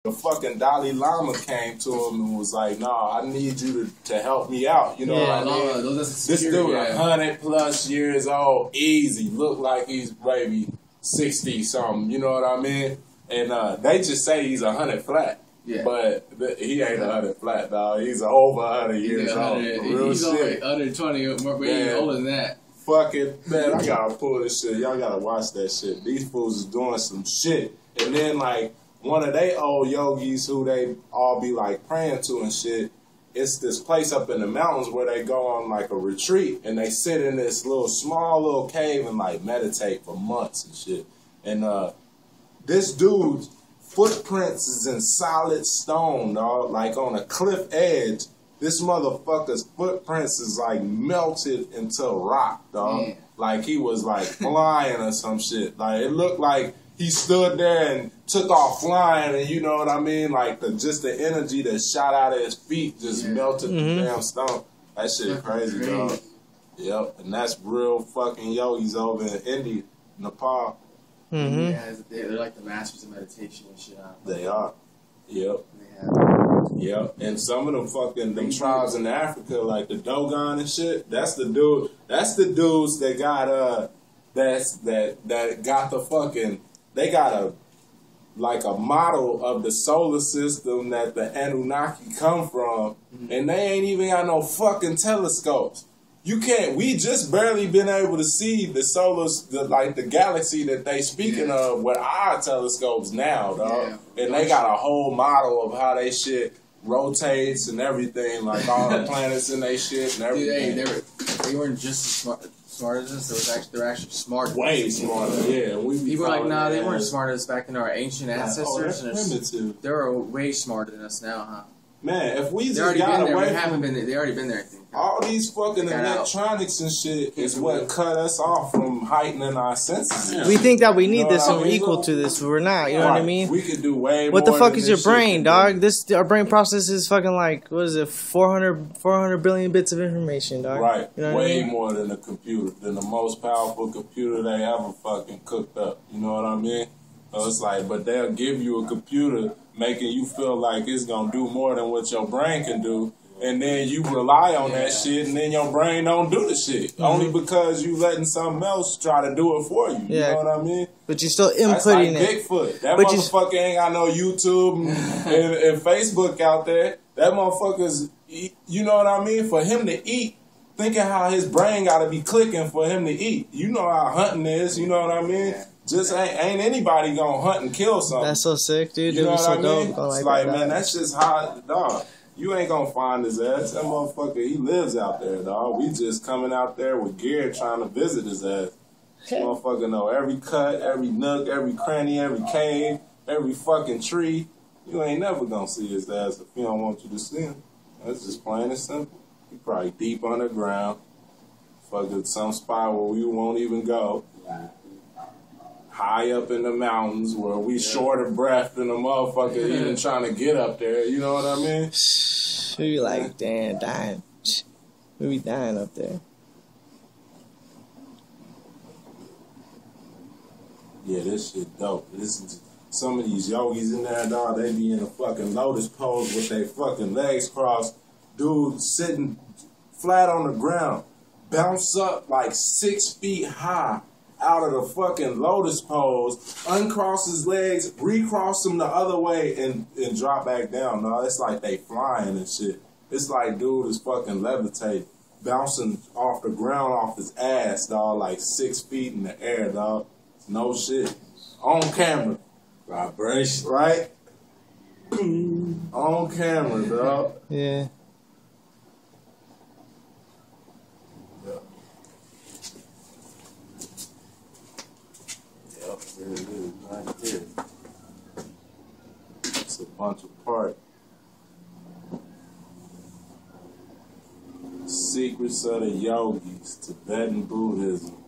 the fucking Dalai Lama came to him and was like, "Nah, I need you to help me out." You know what I mean? This dude, 100+ years old, easy, look like he's maybe 60 something. You know what I mean? And they just say he's 100 flat. Yeah. But he ain't 100 flat, dog. He's over 100 years old. He's only 120, but he's older than that. Fuck it. Man, I gotta pull this shit. Y'all gotta watch that shit. These fools is doing some shit. And then, like, one of they old yogis who they all be, like, praying to and shit, it's this place up in the mountains where they go on, like, a retreat. And they sit in this small little cave and, like, meditate for months and shit. And this dude's footprints is in solid stone, dog. Like, on a cliff edge. This motherfucker's footprints is like melted into rock, dog. Yeah. Like he was like flying or some shit. Like it looked like he stood there and took off flying, and you know what I mean? Like just the energy that shot out of his feet just melted the damn stone. That shit crazy, dog. Yep, and that's real fucking yogis over in India, Nepal. Yeah, they're like the masters of meditation and shit. They are. Yep. Yeah, and some of them fucking them tribes in Africa, like the Dogon and shit. That's the dude. That's the dudes that got that got the fucking. They got a model of the solar system that the Anunnaki come from, and they ain't even got no fucking telescopes. You can't. We just barely been able to see the galaxy that they speaking of with our telescopes now, dog. Yeah. And they got a whole model of how they shit rotates and everything, like all the planets and they shit and everything. Dude, they weren't just as smart as us. They're actually smart. Way smarter. Yeah. People are like, nah, they weren't smart as back in our ancient ancestors. Primitive. They're way smarter than us now, huh? Man, if we just got away from... They already been there, I think. All these fucking electronics and shit is what cut us off from heightening our senses. We think that we need this and we're equal to this, but we're not. You know what I mean? We could do way more. What the fuck is your brain, dog? Our brain processes fucking like, what is it, 400 billion bits of information, dog. Right. You know way more than a computer, than the most powerful computer they ever fucking cooked up. You know what I mean? So it's like, but they'll give you a computer making you feel like it's gonna do more than what your brain can do, and then you rely on that shit, and then your brain don't do the shit only because you letting something else try to do it for you. You know what I mean? But you're still inputting That's like Bigfoot. That motherfucker ain't got no YouTube and Facebook out there. That motherfucker's, you know what I mean? For him to eat, thinking how his brain got to be clicking for him to eat. You know how hunting is. You know what I mean? Just ain't anybody gonna hunt and kill something. That's so sick, dude. You know what I mean? It's like man, that's just how, dog. You ain't gonna find his ass. That motherfucker, he lives out there, dog. We just coming out there with gear trying to visit his ass. This motherfucker know every cut, every nook, every cranny, every cave, every fucking tree. You ain't never gonna see his ass if he don't want you to see him. That's just plain and simple. He probably deep underground. Fucking some spot where we won't even go. High up in the mountains where we short of breath than a motherfucker even trying to get up there. You know what I mean? We be like, damn, dying. We be dying up there. Yeah, this shit dope. Some of these yogis in there, dog, they be in a fucking lotus pose with their fucking legs crossed. Dude sitting flat on the ground. Bounce up like 6 feet high out of the fucking lotus pose, uncross his legs, recross them the other way, and drop back down. No, it's like they flying and shit. It's like dude is fucking levitating, bouncing off the ground off his ass, dog, like 6 feet in the air, dog. No shit. On camera. Vibration. Right? On camera, dog. Yeah. There it is, right there. It's a bunch of parts. Secrets of the Yogis, Tibetan Buddhism.